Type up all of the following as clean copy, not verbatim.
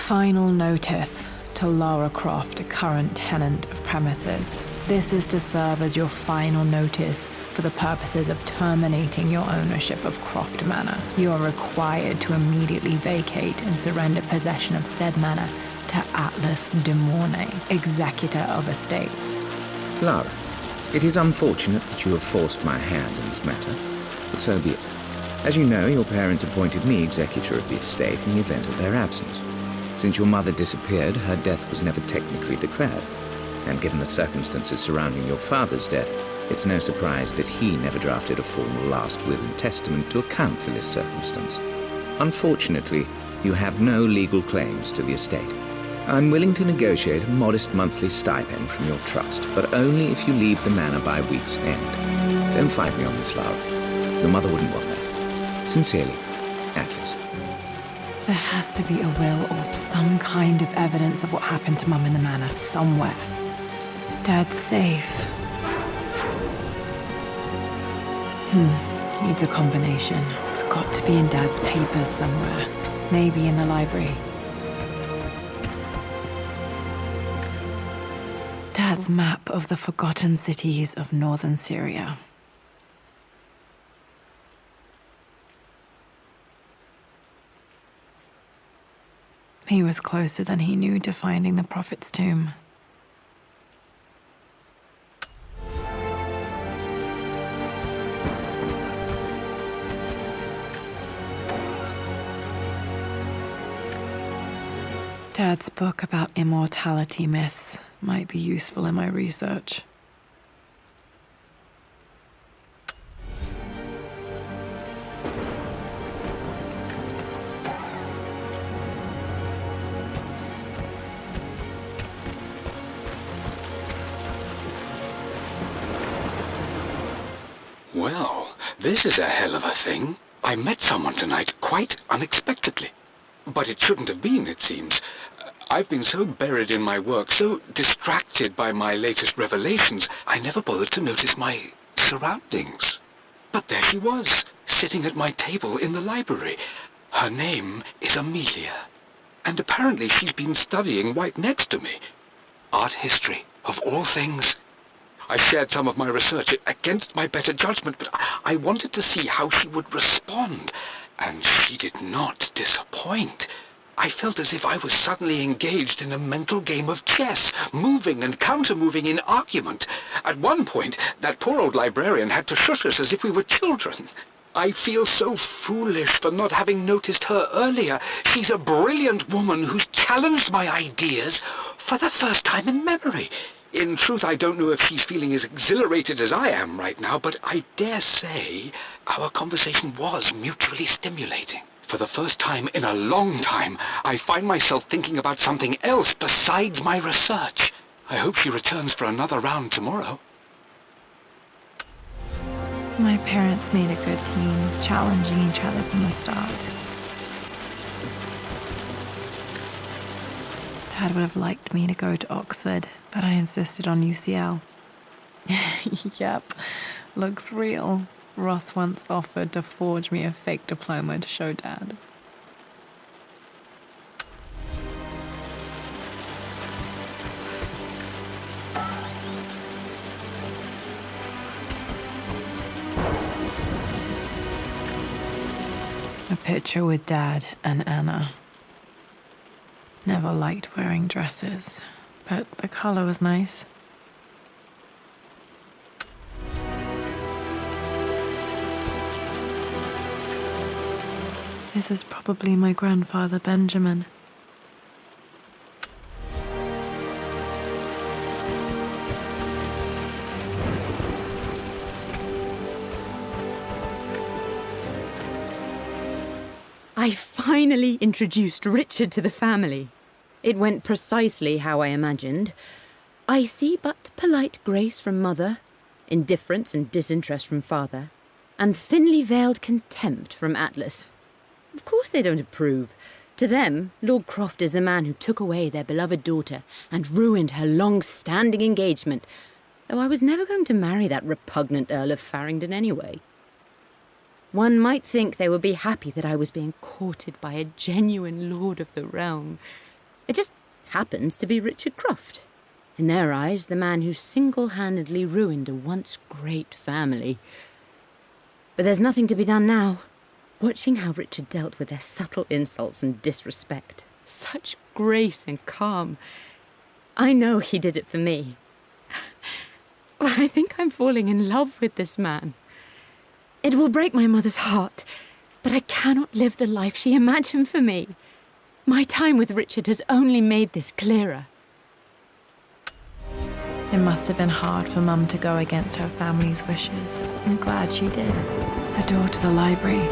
Final notice to Lara Croft, a current tenant of premises. This is to serve as your final notice for the purposes of terminating your ownership of Croft Manor. You are required to immediately vacate and surrender possession of said manor to Atlas de Mornay, executor of estates. Lara, it is unfortunate that you have forced my hand in this matter, but so be it. As you know, your parents appointed me executor of the estate in the event of their absence. Since your mother disappeared, her death was never technically declared. And given the circumstances surrounding your father's death, it's no surprise that he never drafted a formal last will and testament to account for this circumstance. Unfortunately, you have no legal claims to the estate. I'm willing to negotiate a modest monthly stipend from your trust, but only if you leave the manor by week's end. Don't fight me on this, Lara. Your mother wouldn't want that. Sincerely, Atlas. There has to be a will or some kind of evidence of what happened to Mum in the manor, somewhere. Dad's safe. Needs a combination. It's got to be in Dad's papers somewhere. Maybe in the library. Dad's map of the forgotten cities of northern Syria. He was closer than he knew to finding the Prophet's tomb. Dad's book about immortality myths might be useful in my research. Well, this is a hell of a thing. I met someone tonight quite unexpectedly. But it shouldn't have been, it seems. I've been so buried in my work, so distracted by my latest revelations, I never bothered to notice my surroundings. But there she was, sitting at my table in the library. Her name is Amelia. And apparently she's been studying right next to me. Art history, of all things. I shared some of my research against my better judgment, but I wanted to see how she would respond. And she did not disappoint. I felt as if I was suddenly engaged in a mental game of chess, moving and counter-moving in argument. At one point, that poor old librarian had to shush us as if we were children. I feel so foolish for not having noticed her earlier. She's a brilliant woman who's challenged my ideas for the first time in memory. In truth, I don't know if she's feeling as exhilarated as I am right now, but I dare say our conversation was mutually stimulating. For the first time in a long time, I find myself thinking about something else besides my research. I hope she returns for another round tomorrow. My parents made a good team, challenging each other from the start. Dad would have liked me to go to Oxford, but I insisted on UCL. Yep, looks real. Roth once offered to forge me a fake diploma to show Dad. A picture with Dad and Anna. Never liked wearing dresses, but the color was nice. This is probably my grandfather, Benjamin. I finally introduced Richard to the family. It went precisely how I imagined. Icy but polite grace from mother, indifference and disinterest from father, and thinly veiled contempt from Atlas. Of course they don't approve. To them, Lord Croft is the man who took away their beloved daughter and ruined her long-standing engagement, though I was never going to marry that repugnant Earl of Farringdon anyway. One might think they would be happy that I was being courted by a genuine lord of the realm, It just happens to be Richard Croft. In their eyes, the man who single-handedly ruined a once great family. But there's nothing to be done now. Watching how Richard dealt with their subtle insults and disrespect. Such grace and calm. I know he did it for me. I think I'm falling in love with this man. It will break my mother's heart, but I cannot live the life she imagined for me. My time with Richard has only made this clearer. It must have been hard for Mum to go against her family's wishes. I'm glad she did. The door to the library.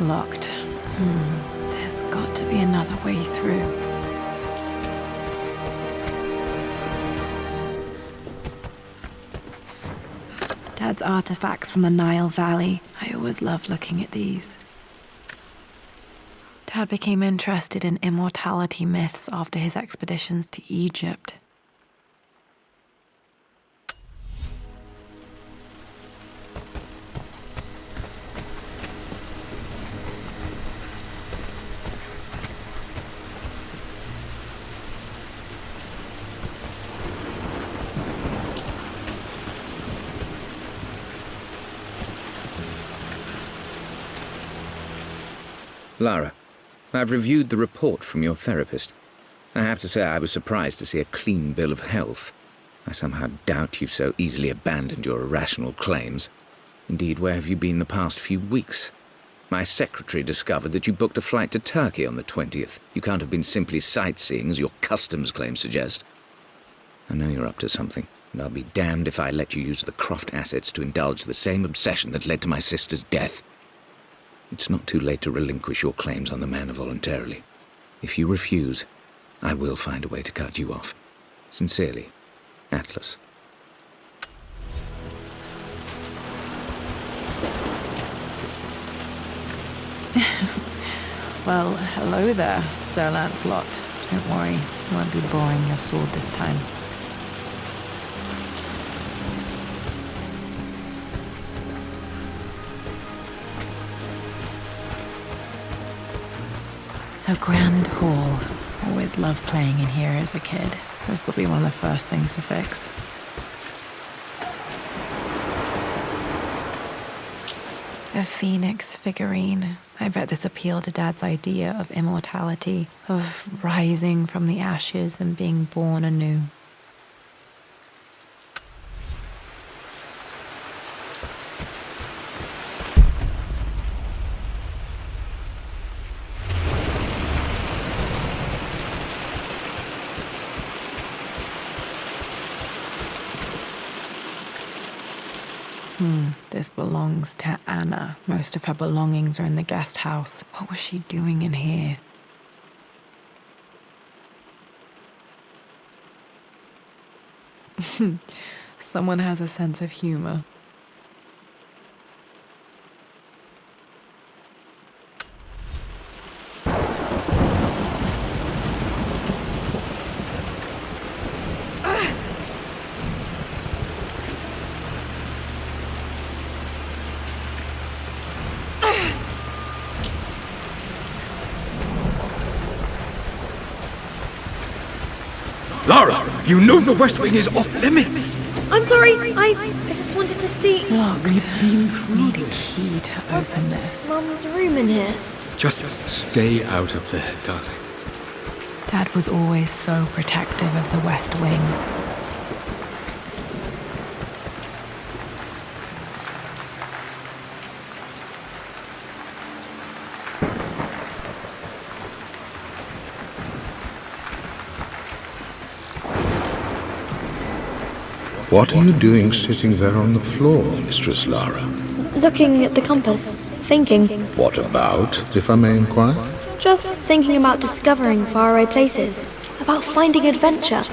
Locked. There's got to be another way through. Dad's artifacts from the Nile Valley. I always loved looking at these. Dad became interested in immortality myths after his expeditions to Egypt. Lara, I've reviewed the report from your therapist. I have to say I was surprised to see a clean bill of health. I somehow doubt you've so easily abandoned your irrational claims. Indeed, where have you been the past few weeks? My secretary discovered that you booked a flight to Turkey on the 20th. You can't have been simply sightseeing, as your customs claims suggest. I know you're up to something, and I'll be damned if I let you use the Croft assets to indulge the same obsession that led to my sister's death. It's not too late to relinquish your claims on the manor voluntarily. If you refuse, I will find a way to cut you off. Sincerely, Atlas. Well, hello there, Sir Lancelot. Don't worry, I won't be boring your sword this time. The Grand Hall. Always loved playing in here as a kid. This will be one of the first things to fix. A phoenix figurine. I bet this appealed to Dad's idea of immortality, of rising from the ashes and being born anew. This belongs to Anna. Most of her belongings are in the guest house. What was she doing in here? Someone has a sense of humor. Lara, you know the West Wing is off limits. I'm sorry, I just wanted to see... Locked. We've been through Need a this. key to open this. Mum's room in here. Just stay out of there, darling. Dad was always so protective of the West Wing. What are you doing sitting there on the floor, Mistress Lara? Looking at the compass, thinking. What about, if I may inquire? Just thinking about discovering faraway places, about finding adventure.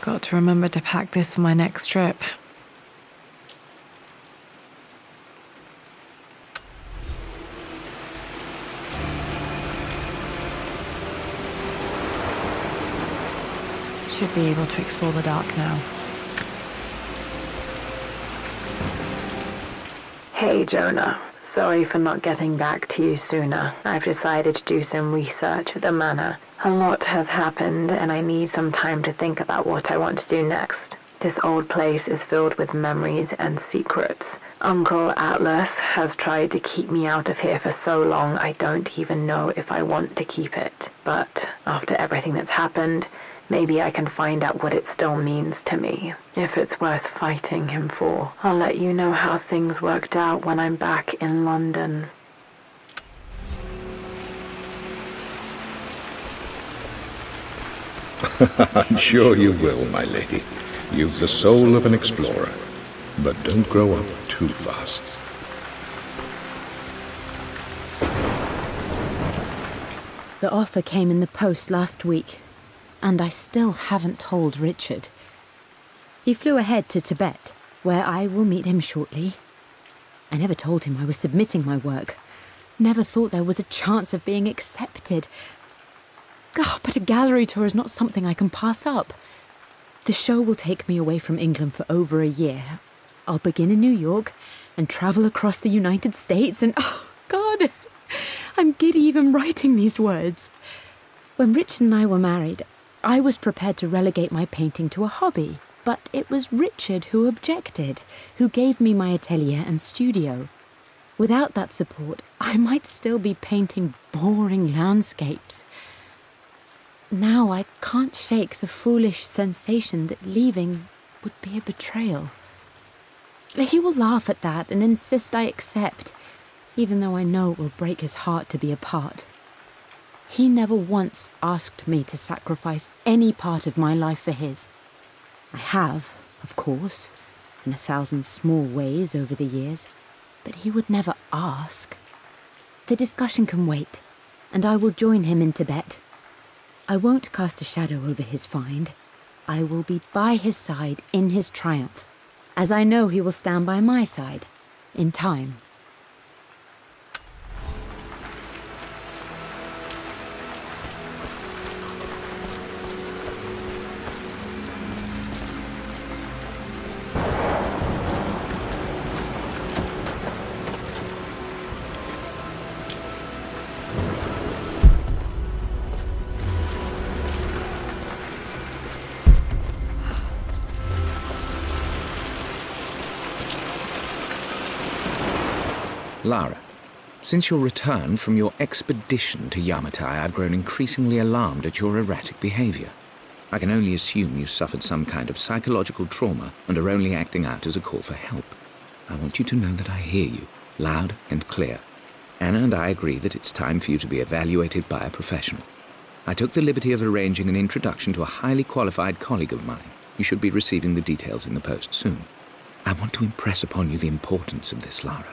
Got to remember to pack this for my next trip. Should be able to explore the dark now. Hey, Jonah. Sorry for not getting back to you sooner. I've decided to do some research at the manor. A lot has happened, and I need some time to think about what I want to do next. This old place is filled with memories and secrets. Uncle Atlas has tried to keep me out of here for so long I don't even know if I want to keep it. But after everything that's happened, maybe I can find out what it still means to me. If it's worth fighting him for, I'll let you know how things worked out when I'm back in London. I'm sure you will, my lady. You've the soul of an explorer. But don't grow up too fast. The offer came in the post last week, and I still haven't told Richard. He flew ahead to Tibet, where I will meet him shortly. I never told him I was submitting my work. Never thought there was a chance of being accepted. But a gallery tour is not something I can pass up. The show will take me away from England for over a year. I'll begin in New York and travel across the United States and, oh, God, I'm giddy even writing these words. When Richard and I were married, I was prepared to relegate my painting to a hobby, but it was Richard who objected, who gave me my atelier and studio. Without that support, I might still be painting boring landscapes. Now I can't shake the foolish sensation that leaving would be a betrayal. He will laugh at that and insist I accept, even though I know it will break his heart to be apart. He never once asked me to sacrifice any part of my life for his. I have, of course, in 1,000 small ways over the years, but he would never ask. The discussion can wait, and I will join him in Tibet. I won't cast a shadow over his find. I will be by his side in his triumph, as I know he will stand by my side, in time. Lara, since your return from your expedition to Yamatai, I've grown increasingly alarmed at your erratic behavior. I can only assume you suffered some kind of psychological trauma and are only acting out as a call for help. I want you to know that I hear you, loud and clear. Anna and I agree that it's time for you to be evaluated by a professional. I took the liberty of arranging an introduction to a highly qualified colleague of mine. You should be receiving the details in the post soon. I want to impress upon you the importance of this, Lara.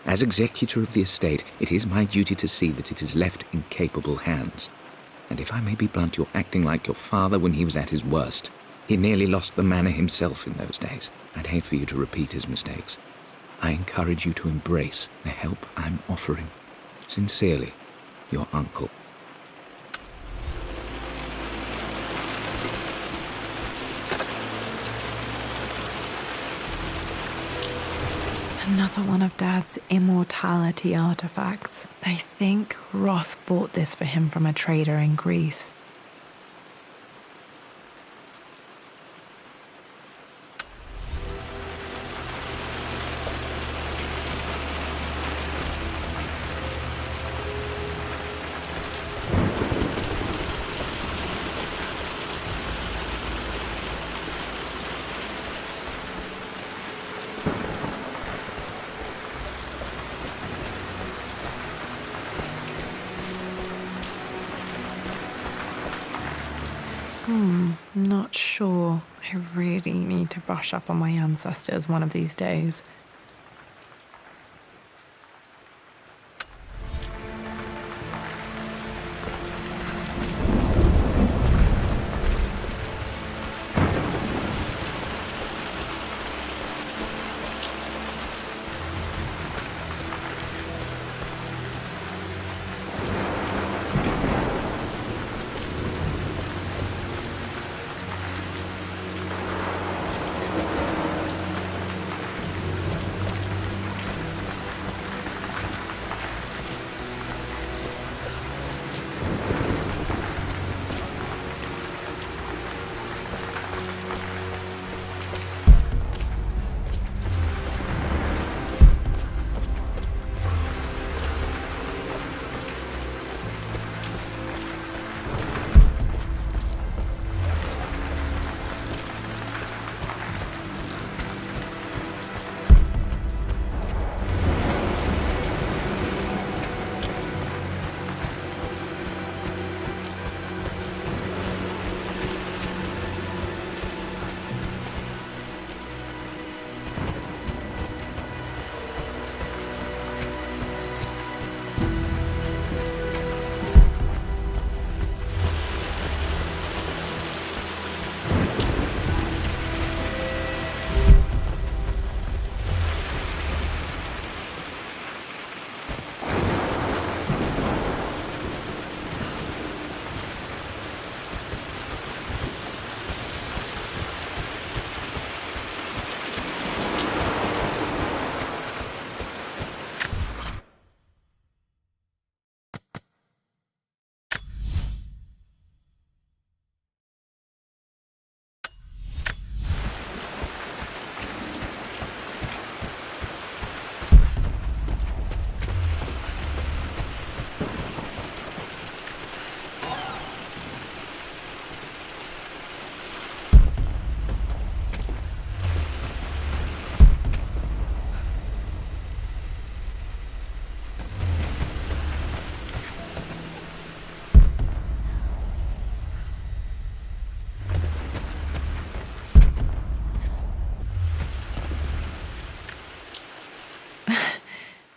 As executor of the estate, it is my duty to see that it is left in capable hands. And if I may be blunt, you're acting like your father when he was at his worst. He nearly lost the manor himself in those days. I'd hate for you to repeat his mistakes. I encourage you to embrace the help I'm offering. Sincerely, your uncle. Another one of Dad's immortality artifacts. I think Roth bought this for him from a trader in Greece. Not sure. I really need to brush up on my ancestors one of these days.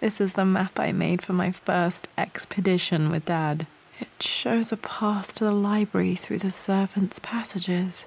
This is the map I made for my first expedition with Dad. It shows a path to the library through the servants' passages.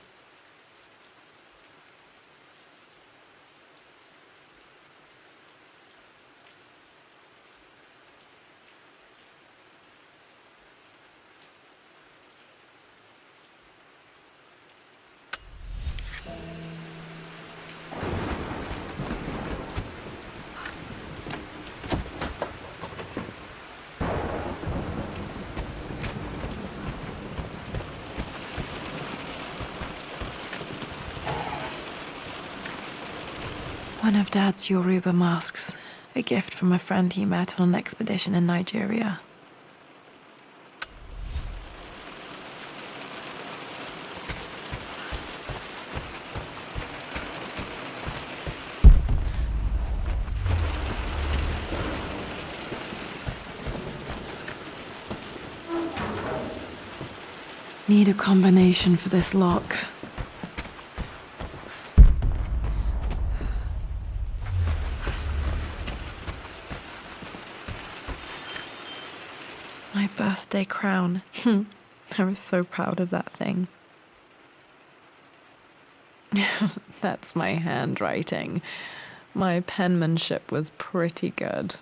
One of Dad's Yoruba masks, a gift from a friend he met on an expedition in Nigeria. Need a combination for this lock. My birthday crown. I was so proud of that thing. That's my handwriting. My penmanship was pretty good.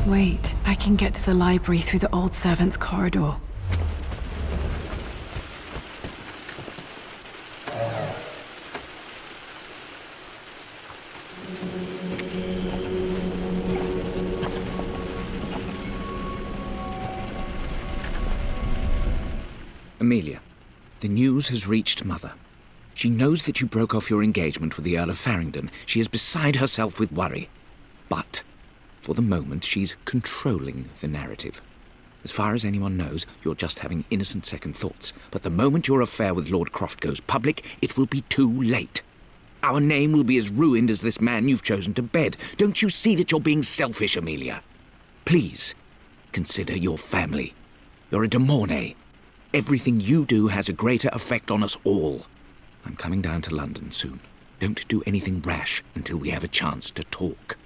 Wait, I can get to the library through the old servants' corridor. Amelia, the news has reached Mother. She knows that you broke off your engagement with the Earl of Farringdon. She is beside herself with worry. But for the moment, she's controlling the narrative. As far as anyone knows, you're just having innocent second thoughts. But the moment your affair with Lord Croft goes public, it will be too late. Our name will be as ruined as this man you've chosen to bed. Don't you see that you're being selfish, Amelia? Please, consider your family. You're a de Mornay. Everything you do has a greater effect on us all. I'm coming down to London soon. Don't do anything rash until we have a chance to talk.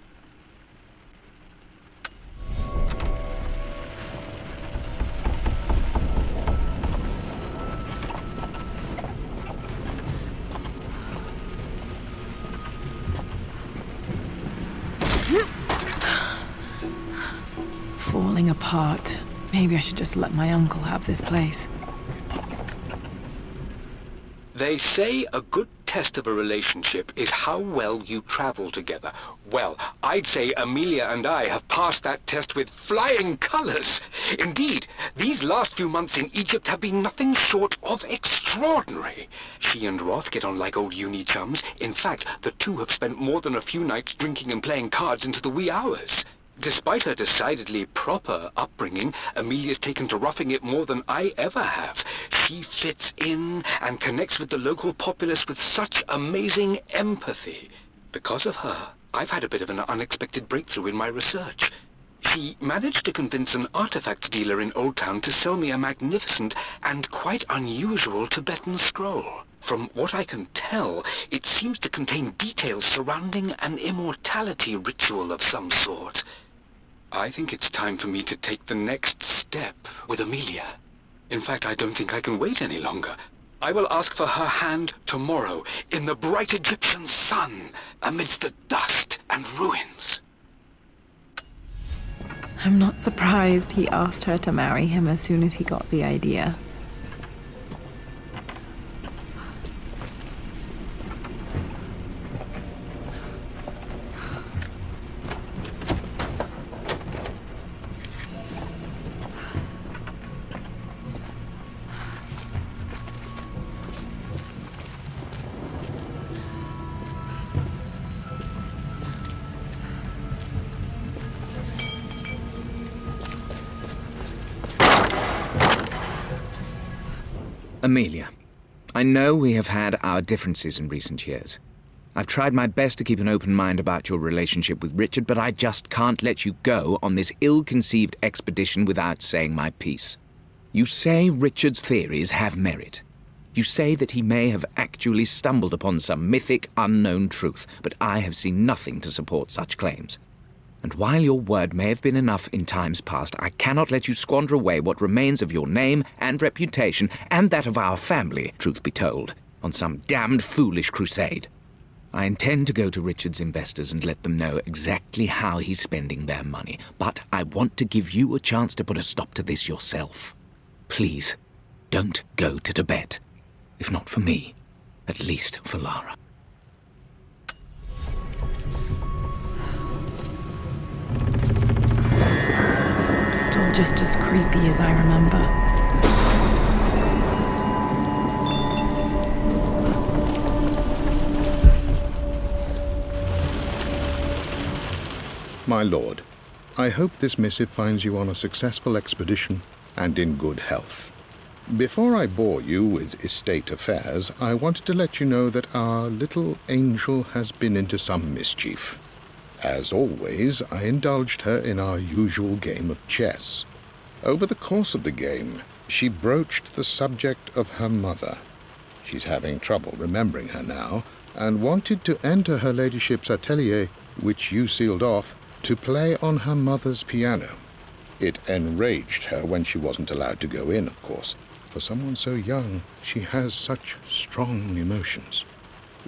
Falling apart. Maybe I should just let my uncle have this place. They say a good test of a relationship is how well you travel together. Well, I'd say Amelia and I have passed that test with flying colors. Indeed, these last few months in Egypt have been nothing short of extraordinary. She and Roth get on like old uni chums. In fact, the two have spent more than a few nights drinking and playing cards into the wee hours. Despite her decidedly proper upbringing, Amelia's taken to roughing it more than I ever have. She fits in and connects with the local populace with such amazing empathy. Because of her, I've had a bit of an unexpected breakthrough in my research. She managed to convince an artifact dealer in Old Town to sell me a magnificent and quite unusual Tibetan scroll. From what I can tell, it seems to contain details surrounding an immortality ritual of some sort. I think it's time for me to take the next step with Amelia. In fact, I don't think I can wait any longer. I will ask for her hand tomorrow in the bright Egyptian sun amidst the dust and ruins. I'm not surprised he asked her to marry him as soon as he got the idea. Amelia, I know we have had our differences in recent years. I've tried my best to keep an open mind about your relationship with Richard, but I just can't let you go on this ill-conceived expedition without saying my piece. You say Richard's theories have merit. You say that he may have actually stumbled upon some mythic, unknown truth, but I have seen nothing to support such claims. And while your word may have been enough in times past, I cannot let you squander away what remains of your name and reputation, and that of our family, truth be told, on some damned foolish crusade. I intend to go to Richard's investors and let them know exactly how he's spending their money, but I want to give you a chance to put a stop to this yourself. Please, don't go to Tibet. If not for me, at least for Lara. Still just as creepy as I remember. My lord, I hope this missive finds you on a successful expedition and in good health. Before I bore you with estate affairs, I wanted to let you know that our little angel has been into some mischief. As always, I indulged her in our usual game of chess. Over the course of the game, she broached the subject of her mother. She's having trouble remembering her now, and wanted to enter her ladyship's atelier, which you sealed off, to play on her mother's piano. It enraged her when she wasn't allowed to go in, of course. For someone so young, she has such strong emotions.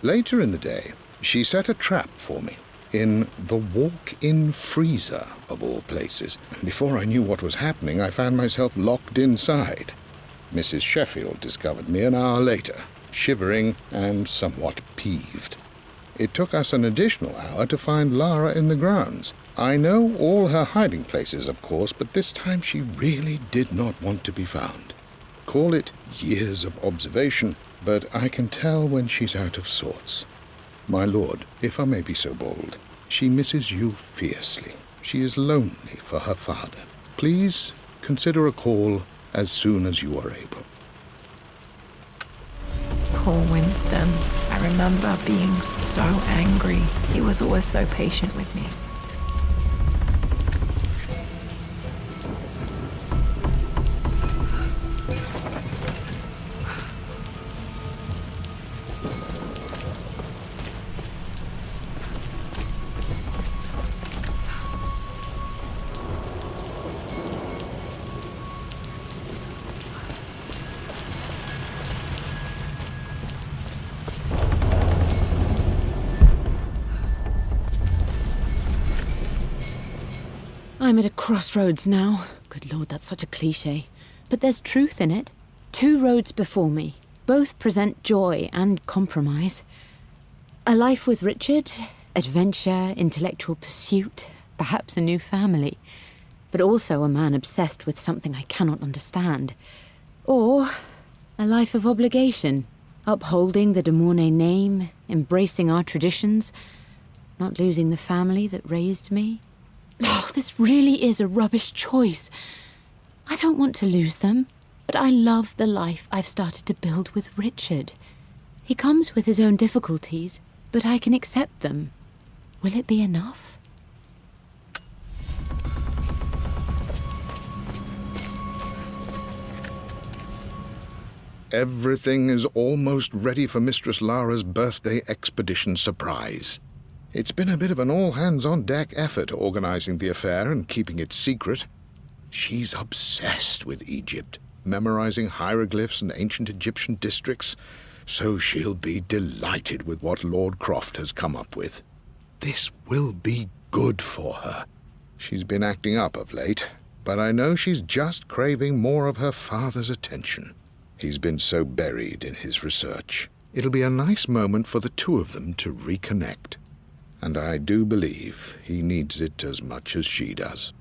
Later in the day, she set a trap for me in the walk-in freezer, of all places. And before I knew what was happening, I found myself locked inside. Mrs. Sheffield discovered me an hour later, shivering and somewhat peeved. It took us an additional hour to find Lara in the grounds. I know all her hiding places, of course, but this time she really did not want to be found. Call it years of observation, but I can tell when she's out of sorts. My lord, if I may be so bold, she misses you fiercely. She is lonely for her father. Please consider a call as soon as you are able. Poor Winston. I remember being so angry. He was always so patient with me. I'm at a crossroads now. Good Lord, that's such a cliché. But there's truth in it. 2 roads before me. Both present joy and compromise. A life with Richard, adventure, intellectual pursuit, perhaps a new family. But also a man obsessed with something I cannot understand. Or a life of obligation, upholding the de Mornay name, embracing our traditions, not losing the family that raised me. Oh, this really is a rubbish choice. I don't want to lose them, but I love the life I've started to build with Richard. He comes with his own difficulties, but I can accept them. Will it be enough? Everything is almost ready for Mistress Lara's birthday expedition surprise. It's been a bit of an all-hands-on-deck effort organizing the affair and keeping it secret. She's obsessed with Egypt, memorizing hieroglyphs and ancient Egyptian districts, so she'll be delighted with what Lord Croft has come up with. This will be good for her. She's been acting up of late, but I know she's just craving more of her father's attention. He's been so buried in his research. It'll be a nice moment for the 2 of them to reconnect. And I do believe he needs it as much as she does.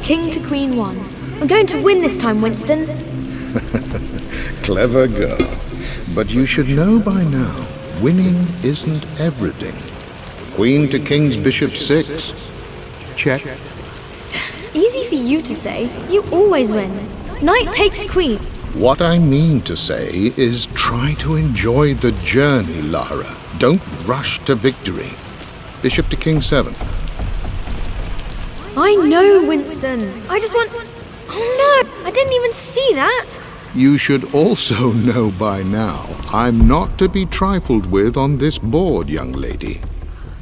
king to queen 1. I'm going to win this time, Winston. Clever girl. But you should know by now, winning isn't everything. Queen to king's bishop 6. Check. Easy for you to say. You always win. Knight takes queen. What I mean to say is try to enjoy the journey, Lara. Don't rush to victory. Bishop to king 7. I know, Winston. I just want... Oh no! I didn't even see that! You should also know by now, I'm not to be trifled with on this board, young lady.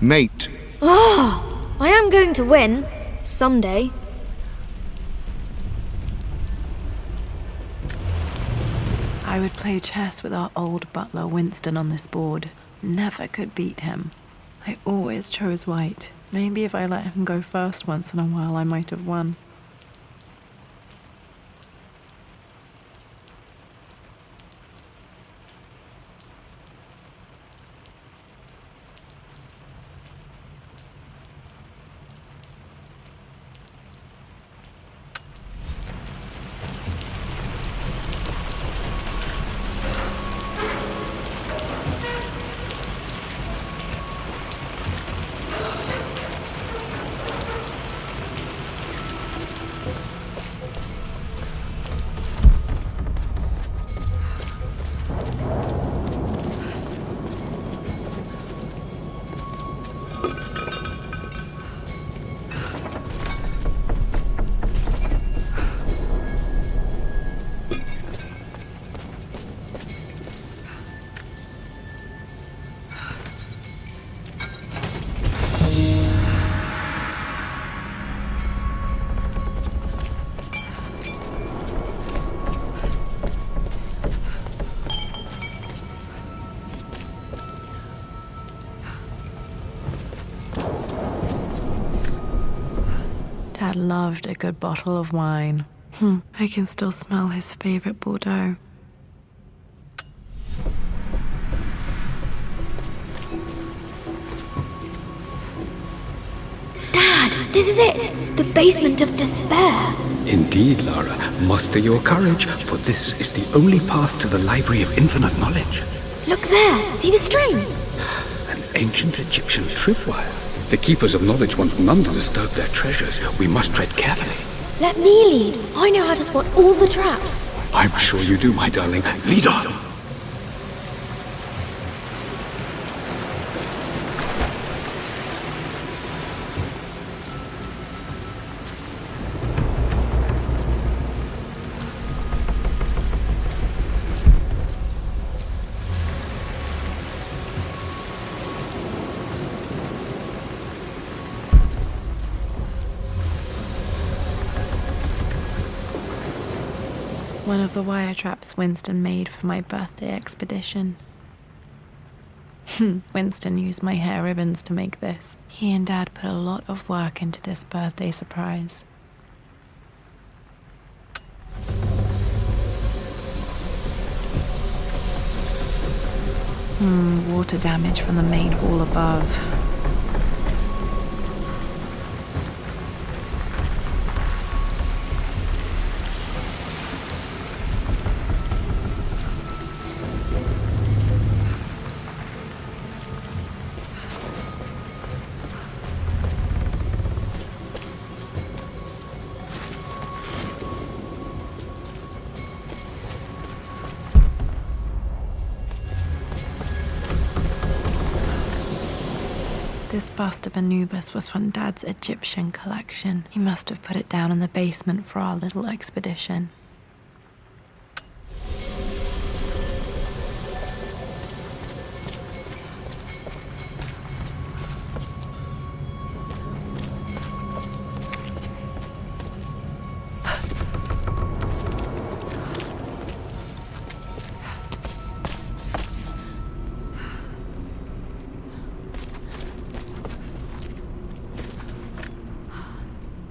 Mate. Oh, I am going to win. Someday. I would play chess with our old butler Winston on this board. Never could beat him. I always chose white. Maybe if I let him go first once in a while, I might have won. Dad loved a good bottle of wine. I can still smell his favorite Bordeaux. Dad, this is it! The basement of despair! Indeed, Lara. Muster your courage, for this is the only path to the Library of Infinite Knowledge. Look there! See the string? An ancient Egyptian tripwire. The Keepers of Knowledge want none to disturb their treasures. We must tread carefully. Let me lead. I know how to spot all the traps. I'm sure you do, my darling. Lead on! One of the wire traps Winston made for my birthday expedition. Winston used my hair ribbons to make this. He and Dad put a lot of work into this birthday surprise. Water damage from the main hall above. This bust of Anubis was from Dad's Egyptian collection. He must have put it down in the basement for our little expedition.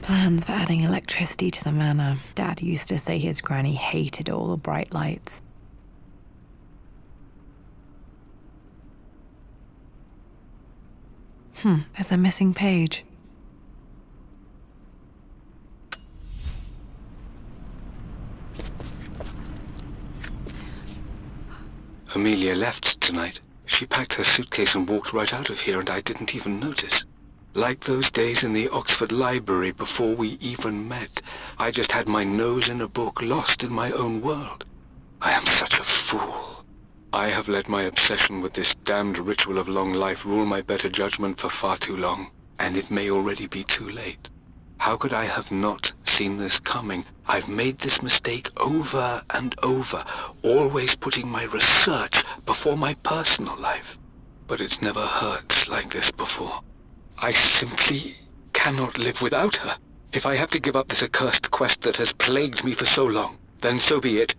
Plans for adding electricity to the manor. Dad used to say his granny hated all the bright lights. There's a missing page. Amelia left tonight. She packed her suitcase and walked right out of here, and I didn't even notice. Like those days in the Oxford Library before we even met. I just had my nose in a book, lost in my own world. I am such a fool. I have let my obsession with this damned ritual of long life rule my better judgment for far too long, and it may already be too late. How could I have not seen this coming? I've made this mistake over and over, always putting my research before my personal life. But it's never hurt like this before. I simply cannot live without her. If I have to give up this accursed quest that has plagued me for so long, then so be it.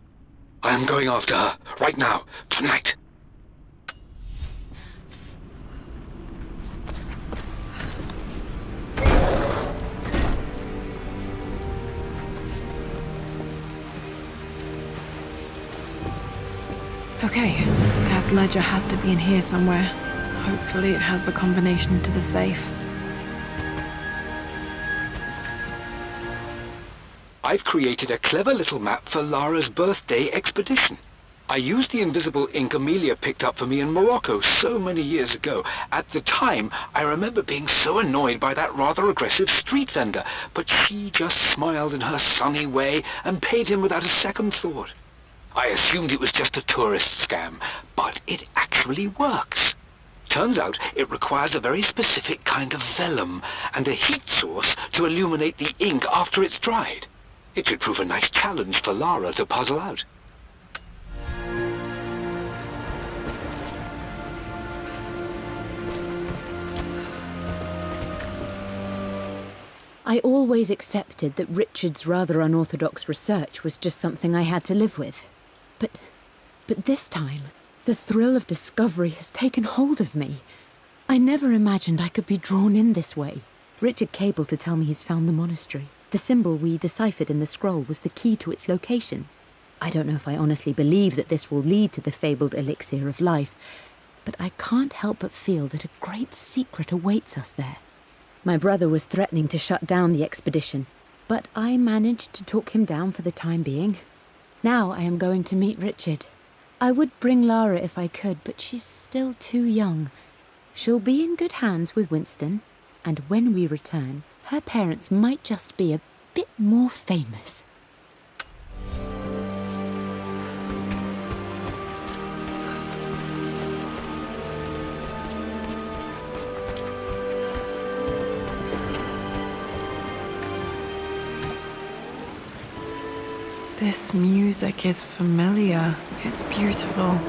I am going after her, right now, tonight. Okay, Dad's ledger has to be in here somewhere. Hopefully it has the combination to the safe. I've created a clever little map for Lara's birthday expedition. I used the invisible ink Amelia picked up for me in Morocco so many years ago. At the time, I remember being so annoyed by that rather aggressive street vendor, but she just smiled in her sunny way and paid him without a second thought. I assumed it was just a tourist scam, but it actually works. Turns out it requires a very specific kind of vellum and a heat source to illuminate the ink after it's dried. It should prove a nice challenge for Lara to puzzle out. I always accepted that Richard's rather unorthodox research was just something I had to live with. But this time, the thrill of discovery has taken hold of me. I never imagined I could be drawn in this way. Richard cabled to tell me he's found the monastery. The symbol we deciphered in the scroll was the key to its location. I don't know if I honestly believe that this will lead to the fabled elixir of life, but I can't help but feel that a great secret awaits us there. My brother was threatening to shut down the expedition, but I managed to talk him down for the time being. Now I am going to meet Richard. I would bring Lara if I could, but she's still too young. She'll be in good hands with Winston, and when we return, her parents might just be a bit more famous. This music is familiar. It's beautiful.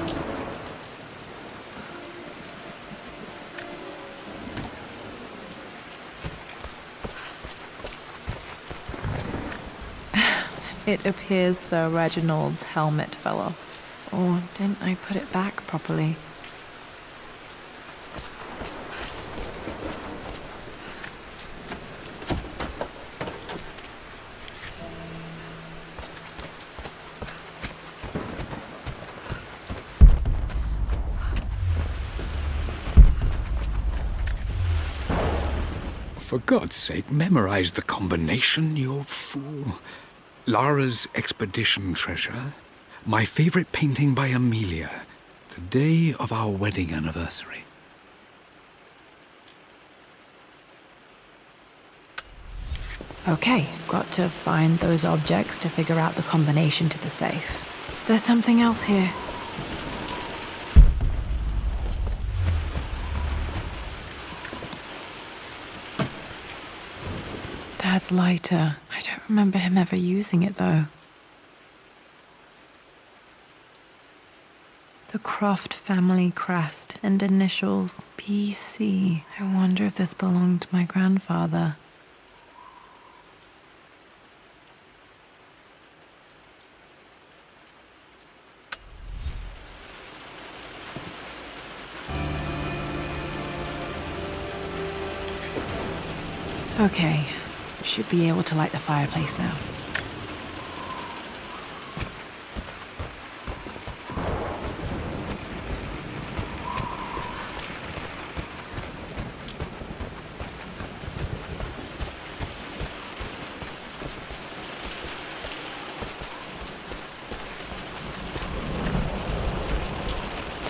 It appears Sir Reginald's helmet fell off. Or didn't I put it back properly? For God's sake, memorize the combination, you fool. Lara's expedition treasure, my favorite painting by Amelia, the day of our wedding anniversary. Okay, got to find those objects to figure out the combination to the safe. There's something else here. Dad's lighter. I don't remember him ever using it, though. The Croft family crest and initials PC. I wonder if this belonged to my grandfather. Okay. Should be able to light the fireplace now.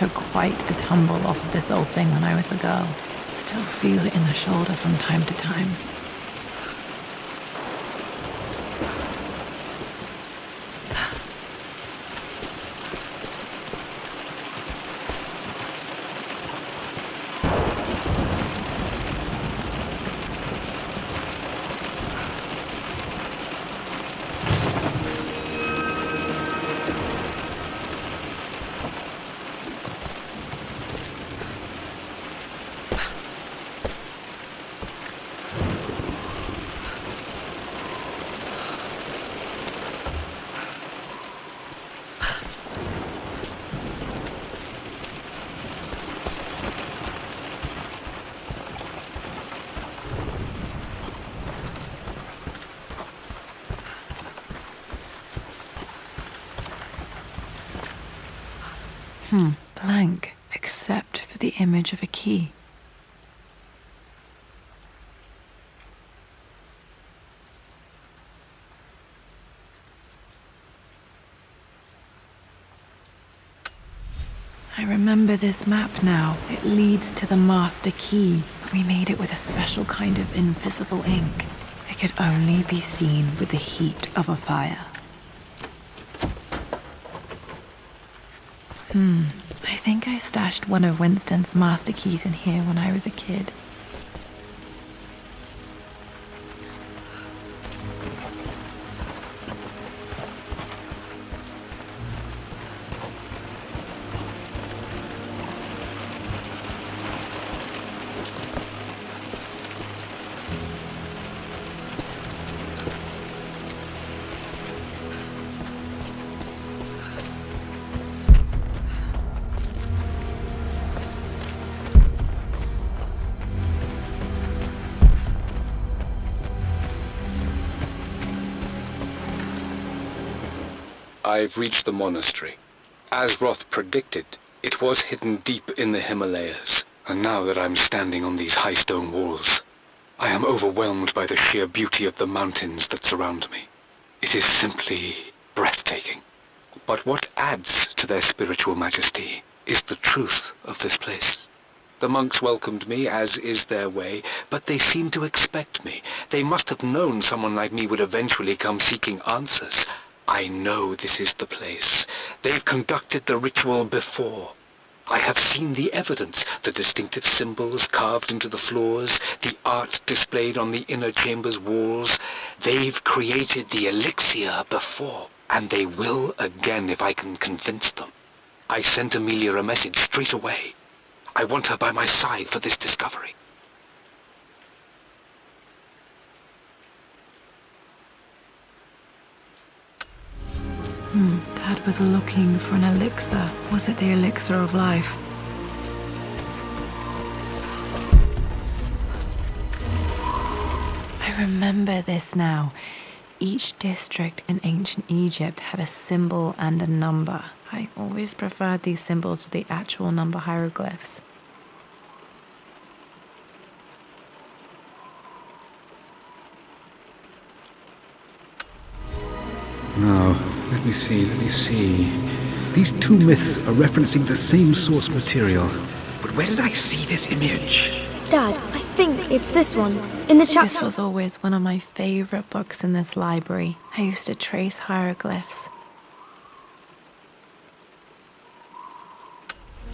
took quite a tumble off of this old thing when I was a girl. Still feel it in the shoulder from time to time. Blank, except for the image of a key. I remember this map now. It leads to the master key, but we made it with a special kind of invisible ink. It could only be seen with the heat of a fire. I think I stashed one of Winston's master keys in here when I was a kid. I've reached the monastery. As Roth predicted, it was hidden deep in the Himalayas, and now that I'm standing on these high stone walls, I am overwhelmed by the sheer beauty of the mountains that surround me. It is simply breathtaking. But what adds to their spiritual majesty is the truth of this place. The monks welcomed me, as is their way, but they seemed to expect me. They must have known someone like me would eventually come seeking answers. I know this is the place. They've conducted the ritual before. I have seen the evidence, the distinctive symbols carved into the floors, the art displayed on the inner chamber's walls. They've created the elixir before, and they will again if I can convince them. I sent Amelia a message straight away. I want her by my side for this discovery. Dad was looking for an elixir. Was it the elixir of life? I remember this now. Each district in ancient Egypt had a symbol and a number. I always preferred these symbols to the actual number hieroglyphs. Now, let me see. These two myths are referencing the same source material. But where did I see this image? Dad, I think it's this one. In the This chapter. was always one of my favorite books in this library. I used to trace hieroglyphs.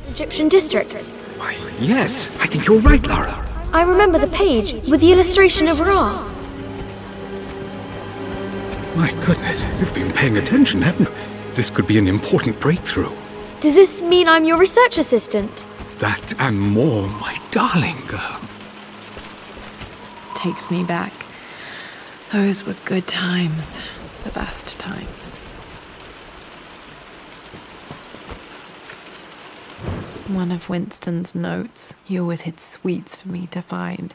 Egyptian districts. Why, yes, I think you're right, Lara. I remember the page with the illustration of Ra. My goodness, you've been paying attention, haven't you? This could be an important breakthrough. Does this mean I'm your research assistant? That and more, my darling girl. Takes me back. Those were good times. The best times. One of Winston's notes. He always hid sweets for me to find.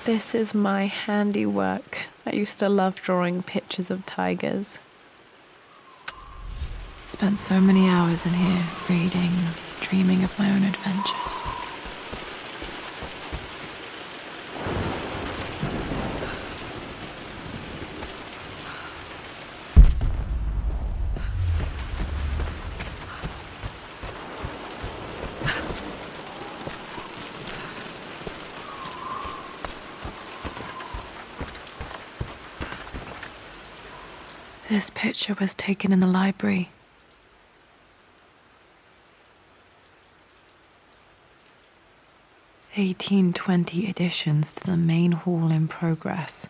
This is my handiwork. I used to love drawing pictures of tigers. Spent so many hours in here, reading, dreaming of my own adventures. This picture was taken in the library. (1820) additions to the main hall in progress.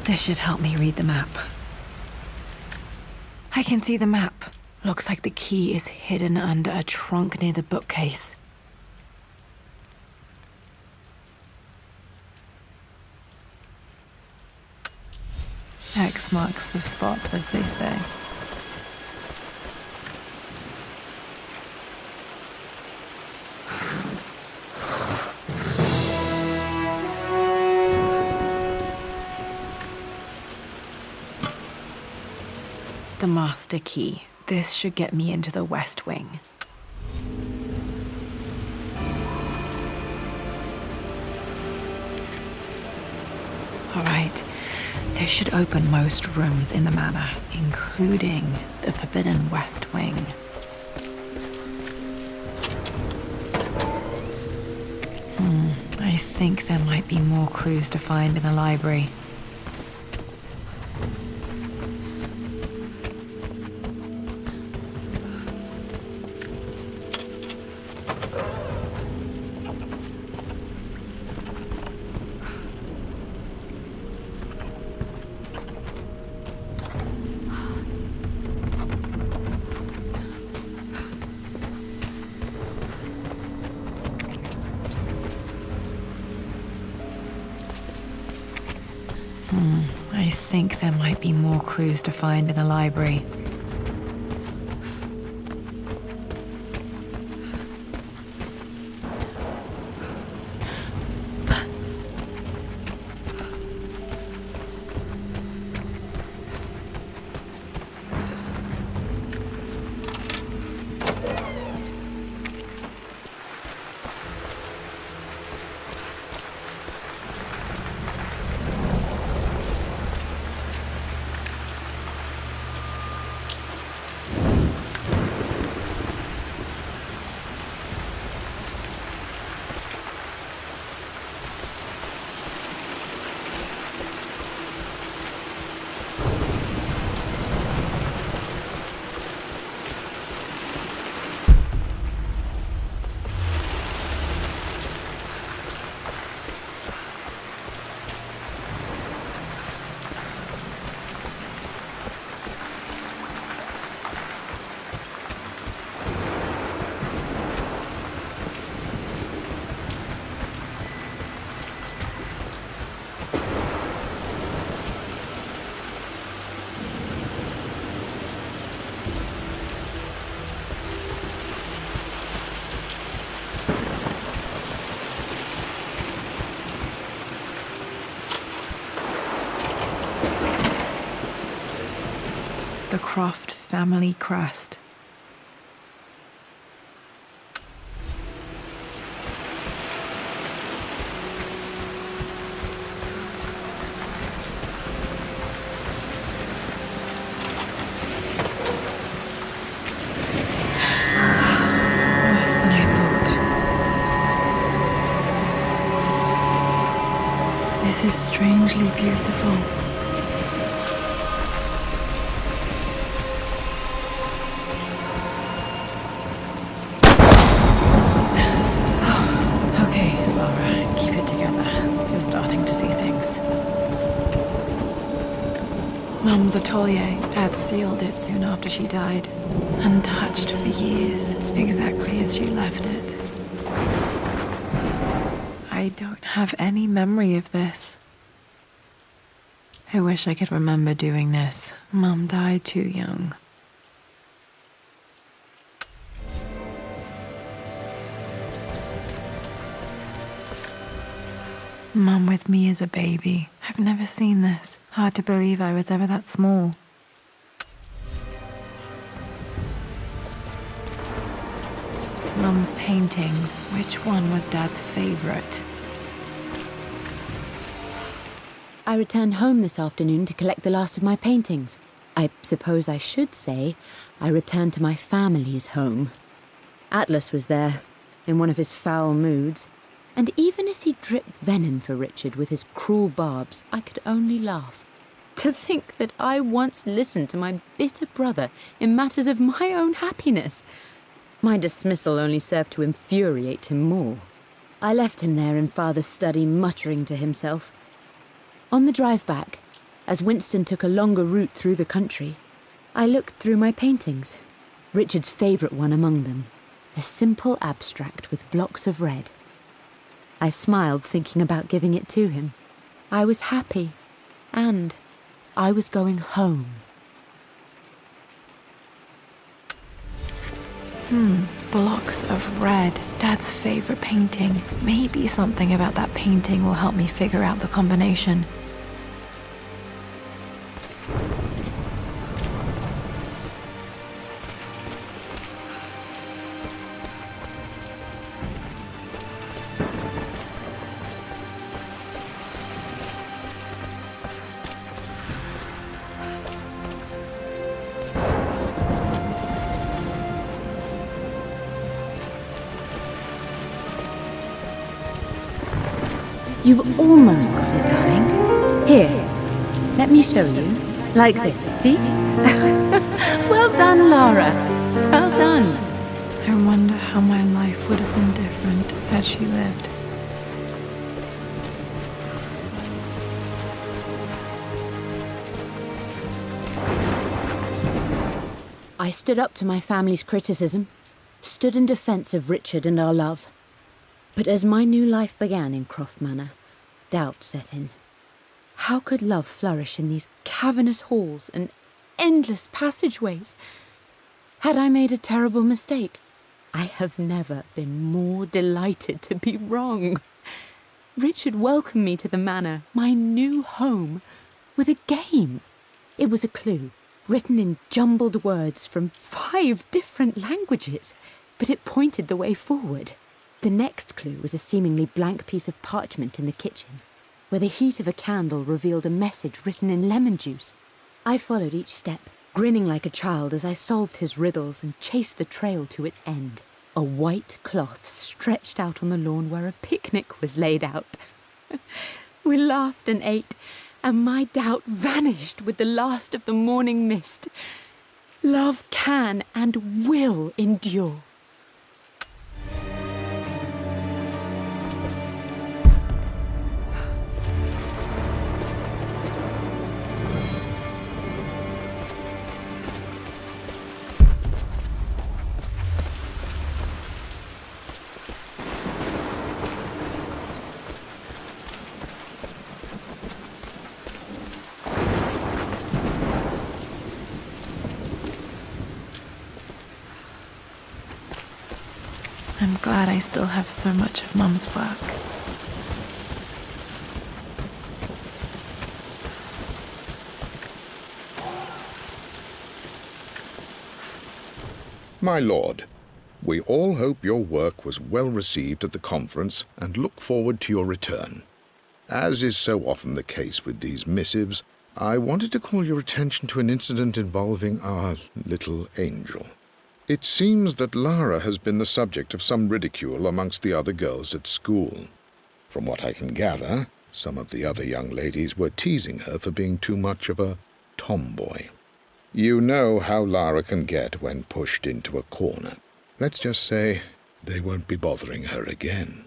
This should help me read the map. I can see the map. Looks like the key is hidden under a trunk near the bookcase. X marks the spot, as they say. The master key. This should get me into the West Wing. All right. This should open most rooms in the manor, including the forbidden West Wing. I think there might be more clues to find in the library. I think there might be more clues to find in the library. The Croft family crest. Worse than I thought. really beautiful. Okay, Laura, keep it together. You're starting to see things. Mum's atelier. Dad sealed it soon after she died. Untouched for years, exactly as she left it. I don't have any memory of this. I wish I could remember doing this. Mum died too young. Mum with me as a baby. I've never seen this. Hard to believe I was ever that small. Mum's paintings. Which one was Dad's favorite? I returned home this afternoon to collect the last of my paintings. I suppose I should say I returned to my family's home. Atlas was there, in one of his foul moods, and even as he dripped venom for Richard with his cruel barbs, I could only laugh. To think that I once listened to my bitter brother in matters of my own happiness. My dismissal only served to infuriate him more. I left him there in Father's study, muttering to himself. On the drive back, as Winston took a longer route through the country, I looked through my paintings, Richard's favourite one among them, a simple abstract with blocks of red. I smiled, thinking about giving it to him. I was happy, and I was going home. Blocks of red. Dad's favorite painting. Maybe something about that painting will help me figure out the combination. You've almost got it, darling. Here, let me show you. Like this, see? Well done, Lara. Well done. I wonder how my life would have been different had she lived. I stood up to my family's criticism, stood in defence of Richard and our love. But as my new life began in Croft Manor, doubt set in. How could love flourish in these cavernous halls and endless passageways? Had I made a terrible mistake? I have never been more delighted to be wrong. Richard welcomed me to the manor, my new home, with a game. It was a clue, written in jumbled words from 5 different languages, but it pointed the way forward. The next clue was a seemingly blank piece of parchment in the kitchen, where the heat of a candle revealed a message written in lemon juice. I followed each step, grinning like a child as I solved his riddles and chased the trail to its end. A white cloth stretched out on the lawn where a picnic was laid out. We laughed and ate, and my doubt vanished with the last of the morning mist. Love can and will endure. I'm glad I still have so much of Mum's work. My lord, we all hope your work was well received at the conference and look forward to your return. As is so often the case with these missives, I wanted to call your attention to an incident involving our little angel. It seems that Lara has been the subject of some ridicule amongst the other girls at school. From what I can gather, Some of the other young ladies were teasing her for being too much of a tomboy. You know how Lara can get when pushed into a corner. Let's just say they won't be bothering her again.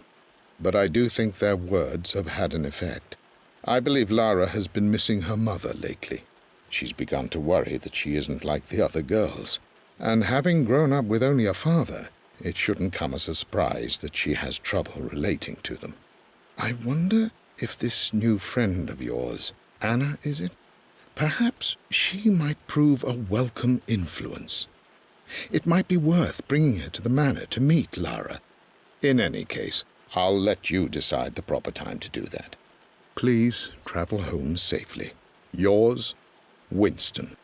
But I do think their words have had an effect. I believe Lara has been missing her mother lately. She's begun to worry that she isn't like the other girls. And having grown up with only a father, it shouldn't come as a surprise that she has trouble relating to them. I wonder if this new friend of yours, Anna, is it? Perhaps she might prove a welcome influence. It might be worth bringing her to the manor to meet Lara. In any case, I'll let you decide the proper time to do that. Please travel home safely. Yours, Winston.